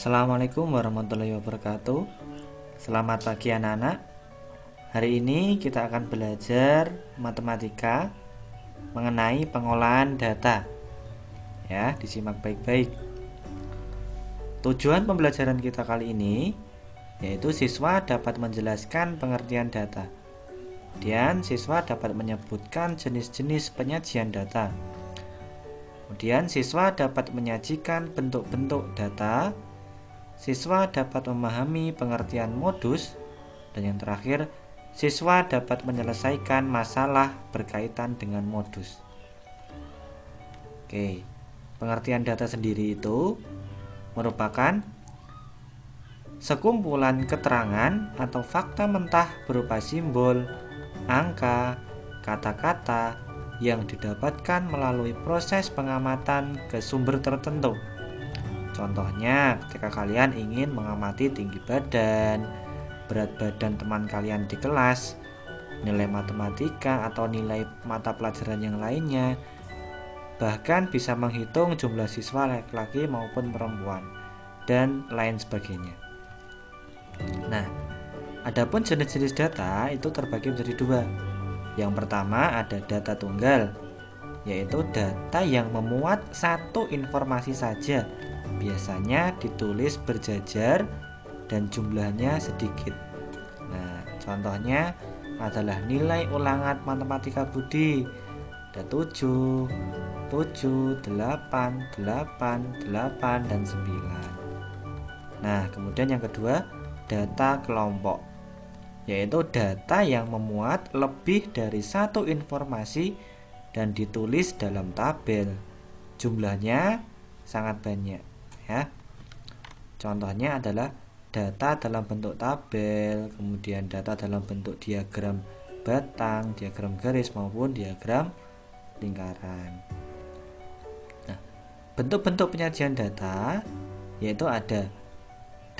Assalamualaikum warahmatullahi wabarakatuh. Selamat pagi anak-anak. Hari ini kita akan belajar matematika mengenai pengolahan data. Ya, disimak baik-baik. Tujuan pembelajaran kita kali ini yaitu siswa dapat menjelaskan pengertian data. Kemudian siswa dapat menyebutkan jenis-jenis penyajian data. Kemudian siswa dapat menyajikan bentuk-bentuk data. Siswa dapat memahami pengertian modus, dan yang terakhir, siswa dapat menyelesaikan masalah berkaitan dengan modus. Oke, pengertian data sendiri itu merupakan sekumpulan keterangan atau fakta mentah berupa simbol, angka, kata-kata yang didapatkan melalui proses pengamatan ke sumber tertentu. Contohnya, ketika kalian ingin mengamati tinggi badan, berat badan teman kalian di kelas, nilai matematika atau nilai mata pelajaran yang lainnya, bahkan bisa menghitung jumlah siswa laki-laki maupun perempuan, dan lain sebagainya. Nah, adapun jenis-jenis data itu terbagi menjadi dua. Yang pertama ada data tunggal, yaitu data yang memuat satu informasi saja, biasanya ditulis berjajar dan jumlahnya sedikit. Nah, contohnya adalah nilai ulangan matematika Budi. Ada 7, 7, 8, 8, 8, dan 9. Nah, kemudian yang kedua, data kelompok, yaitu data yang memuat lebih dari satu informasi dan ditulis dalam tabel. Jumlahnya sangat banyak, ya. Contohnya adalah data dalam bentuk tabel, kemudian data dalam bentuk diagram batang, diagram garis maupun diagram lingkaran. Nah, bentuk-bentuk penyajian data yaitu ada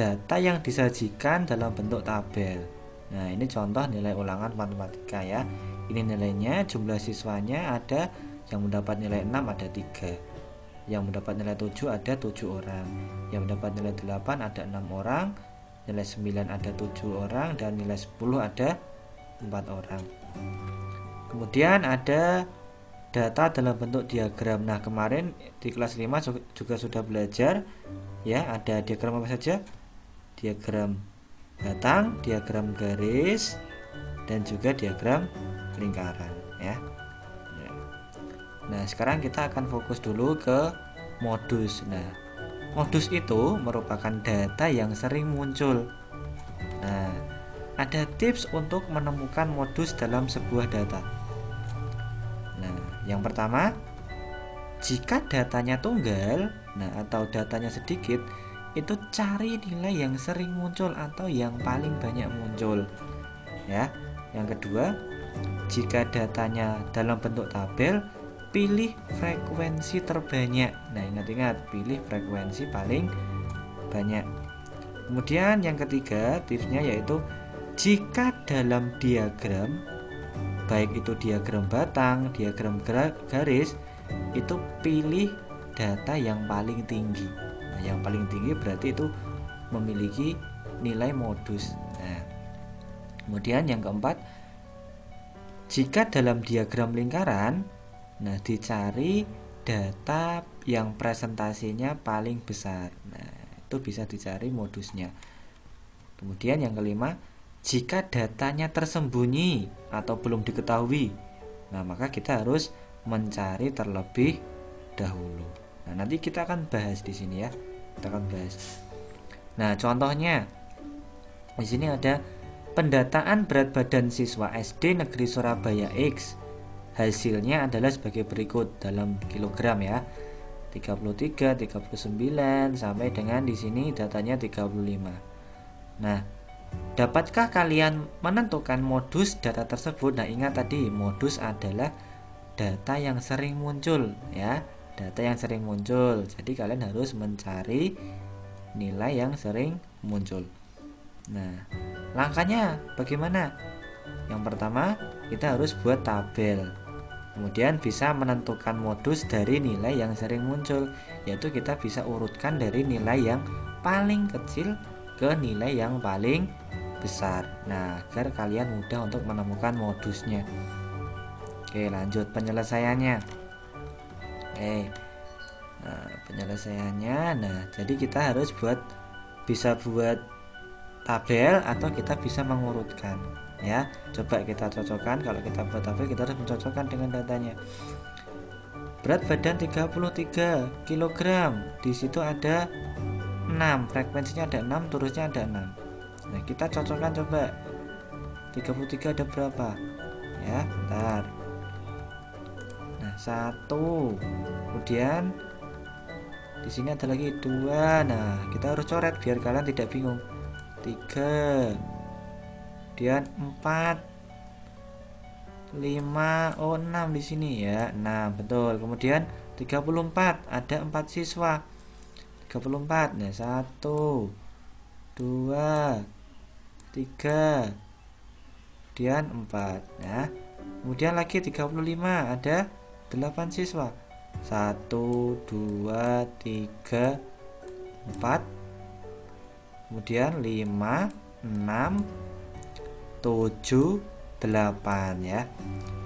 data yang disajikan dalam bentuk tabel. Nah, ini contoh nilai ulangan matematika, ya. Ini nilainya, jumlah siswanya ada yang mendapat nilai 6 ada 3. Yang mendapat nilai 7 ada 7 orang. Yang mendapat nilai 8 ada 6 orang. Nilai 9 ada 7 orang dan nilai 10 ada 4 orang. Kemudian ada data dalam bentuk diagram. Nah, kemarin di kelas 5 juga sudah belajar, ya, ada diagram apa saja? Diagram batang, diagram garis, dan juga diagram lingkaran, ya. Nah, sekarang kita akan fokus dulu ke modus. Nah, modus itu merupakan data yang sering muncul. Nah, ada tips untuk menemukan modus dalam sebuah data. Nah, yang pertama, jika datanya tunggal, nah, atau datanya sedikit, itu cari nilai yang sering muncul atau yang paling banyak muncul, ya. Yang kedua, jika datanya dalam bentuk tabel, pilih frekuensi terbanyak. Nah, ingat-ingat, pilih frekuensi paling banyak. Kemudian yang ketiga tipsnya yaitu jika dalam diagram, baik itu diagram batang, diagram garis, itu pilih data yang paling tinggi. Nah, yang paling tinggi berarti itu memiliki nilai modus. Nah, kemudian yang keempat, jika dalam diagram lingkaran, nah, dicari data yang presentasinya paling besar. Nah, itu bisa dicari modusnya. Kemudian yang kelima, jika datanya tersembunyi atau belum diketahui, nah, maka kita harus mencari terlebih dahulu. Nah, nanti kita akan bahas di sini, ya. Kita akan bahas. Nah, contohnya di sini ada pendataan berat badan siswa SD Negeri Surabaya X. Hasilnya adalah sebagai berikut dalam kilogram, ya. 33, 39 sampai dengan di sini datanya 35. Nah, dapatkah kalian menentukan modus data tersebut? Nah, ingat tadi modus adalah data yang sering muncul, ya. Data yang sering muncul. Jadi kalian harus mencari nilai yang sering muncul. Nah, langkahnya bagaimana? Yang pertama, kita harus buat tabel. Kemudian bisa menentukan modus dari nilai yang sering muncul, yaitu kita bisa urutkan dari nilai yang paling kecil ke nilai yang paling besar. Nah, agar kalian mudah untuk menemukan modusnya. Oke, lanjut penyelesaiannya. Penyelesaiannya. Nah, jadi kita harus bisa buat tabel atau kita bisa mengurutkan ya. Coba kita cocokkan. Kalau kita buat tabel, kita harus mencocokkan dengan datanya. Berat badan 33 kg. Di situ ada 6, frekuensinya ada 6, terusnya ada 6. Nah, kita cocokkan coba. 33 ada berapa? Ya, bentar. Nah, 1. Kemudian di sini ada lagi 2. Nah, kita harus coret biar kalian tidak bingung. 3. Kemudian 4. 5. Oh, 6 di sini ya. 6, betul. Kemudian 34, ada 4 siswa. 34. Nah, 1 2 3 kemudian 4. Nah, kemudian lagi 35, ada 8 siswa. 1 2 3 4 kemudian 5 6 7 8 ya.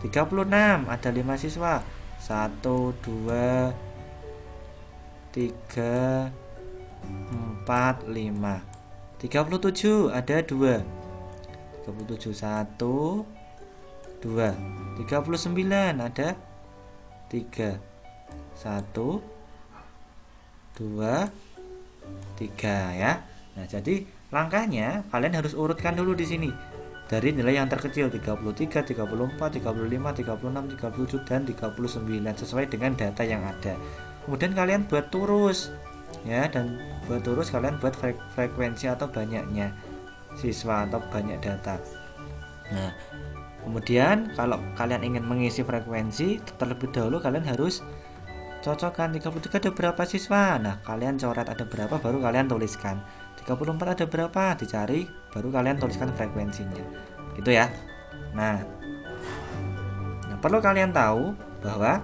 36, ada 5 siswa. 1 2 3 4 5. 37, ada 2. 37 1 2. 39, ada 3. 1 2 3 ya. Nah, jadi langkahnya kalian harus urutkan dulu di sini. Dari nilai yang terkecil 33, 34, 35, 36, 37 dan 39 sesuai dengan data yang ada. Kemudian kalian buat turus ya, dan buat turus kalian buat frekuensi atau banyaknya siswa atau banyak data. Nah, kemudian kalau kalian ingin mengisi frekuensi, terlebih dahulu kalian harus cocokkan 33 ada berapa siswa. Nah, kalian coret ada berapa baru kalian tuliskan. 34 ada berapa, dicari baru kalian tuliskan frekuensinya. Gitu ya. Nah, perlu kalian tahu bahwa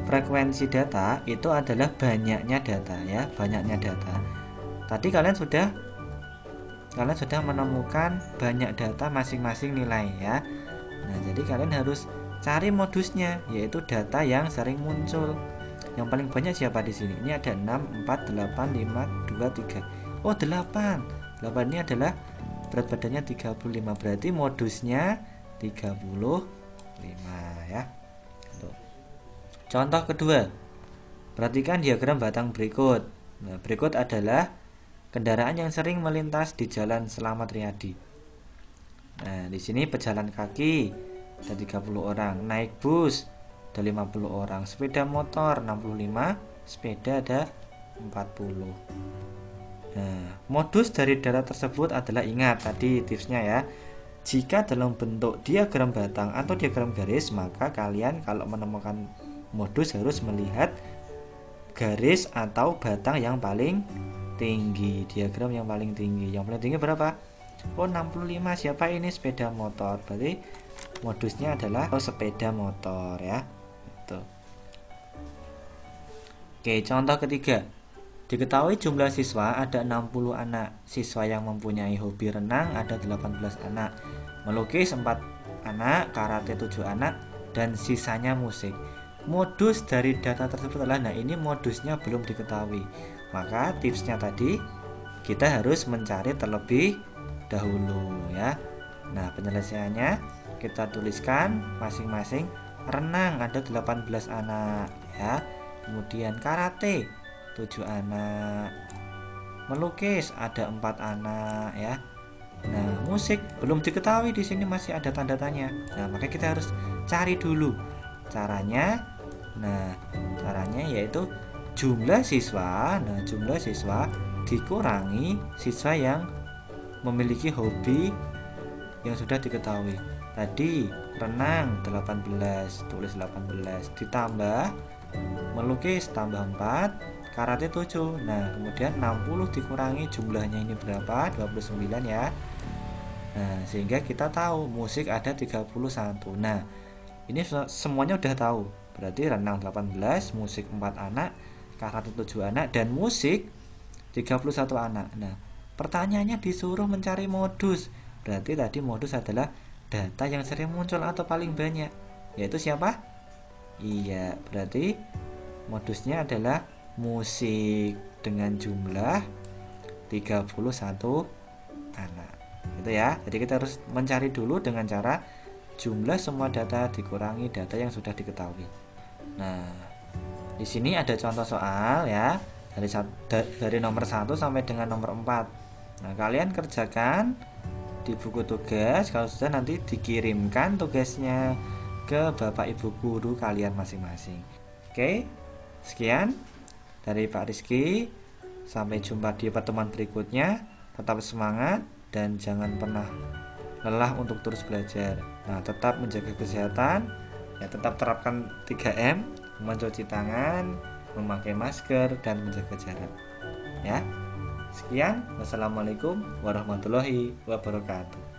frekuensi data itu adalah banyaknya data ya, banyaknya data. Tadi kalian sudah menemukan banyak data masing-masing nilai ya. Nah, jadi kalian harus cari modusnya, yaitu data yang sering muncul. Yang paling banyak siapa di sini? Ini ada 6, 4, 8, 5, 2, 3. Oh, 8. 8 ini adalah berat badannya 35. Berarti modusnya 35 ya. Tuh. Contoh kedua. Perhatikan diagram batang berikut. Nah, berikut adalah kendaraan yang sering melintas di Jalan Slamet Riyadi. Nah, di sini pejalan kaki ada 30 orang, naik bus ada 50 orang, sepeda motor 65, sepeda ada 40. Nah, modus dari data tersebut adalah, ingat tadi tipsnya ya. Jika dalam bentuk diagram batang atau diagram garis, maka kalian kalau menemukan modus harus melihat garis atau batang yang paling tinggi, diagram yang paling tinggi. Yang paling tinggi berapa? Oh, 65. Siapa ini? Sepeda motor. Berarti modusnya adalah sepeda motor ya. Tuh. Oke, contoh ketiga. Diketahui jumlah siswa ada 60 anak. Siswa yang mempunyai hobi renang ada 18 anak. Melukis 4 anak, karate 7 anak, dan sisanya musik. Modus dari data tersebut adalah, nah ini modusnya belum diketahui. Maka tipsnya tadi kita harus mencari terlebih dahulu ya. Nah, penyelesaiannya kita tuliskan masing-masing. Renang ada 18 anak ya. Kemudian karate 7 anak. Melukis ada 4 anak ya. Nah, musik belum diketahui, di sini masih ada tanda tanya. Nah, maka kita harus cari dulu caranya. Nah, caranya yaitu jumlah siswa. Nah, jumlah siswa dikurangi siswa yang memiliki hobi yang sudah diketahui. Tadi renang 18, tulis 18, ditambah melukis tambah 4, karate 7. Nah, kemudian 60 dikurangi jumlahnya ini berapa? 29 ya. Nah, sehingga kita tahu musik ada 31. Nah, ini semuanya udah tahu. Berarti renang 18, musik 4 anak, karate 7 anak, dan musik 31 anak. Nah, pertanyaannya disuruh mencari modus. Berarti tadi modus adalah data yang sering muncul atau paling banyak. Yaitu siapa? Iya, berarti modusnya adalah musik dengan jumlah 31 anak. Gitu ya. Jadi kita harus mencari dulu dengan cara jumlah semua data dikurangi data yang sudah diketahui. Nah, di sini ada contoh soal ya, dari nomor 1 sampai dengan nomor 4. Nah, kalian kerjakan di buku tugas, kalau sudah nanti dikirimkan tugasnya ke Bapak Ibu guru kalian masing-masing. Oke, sekian dari Pak Rizky. Sampai jumpa di pertemuan berikutnya. Tetap semangat dan jangan pernah lelah untuk terus belajar. Nah, tetap menjaga kesehatan, ya tetap terapkan 3M, mencuci tangan, memakai masker, dan menjaga jarak. Ya, sekian. Wassalamualaikum warahmatullahi wabarakatuh.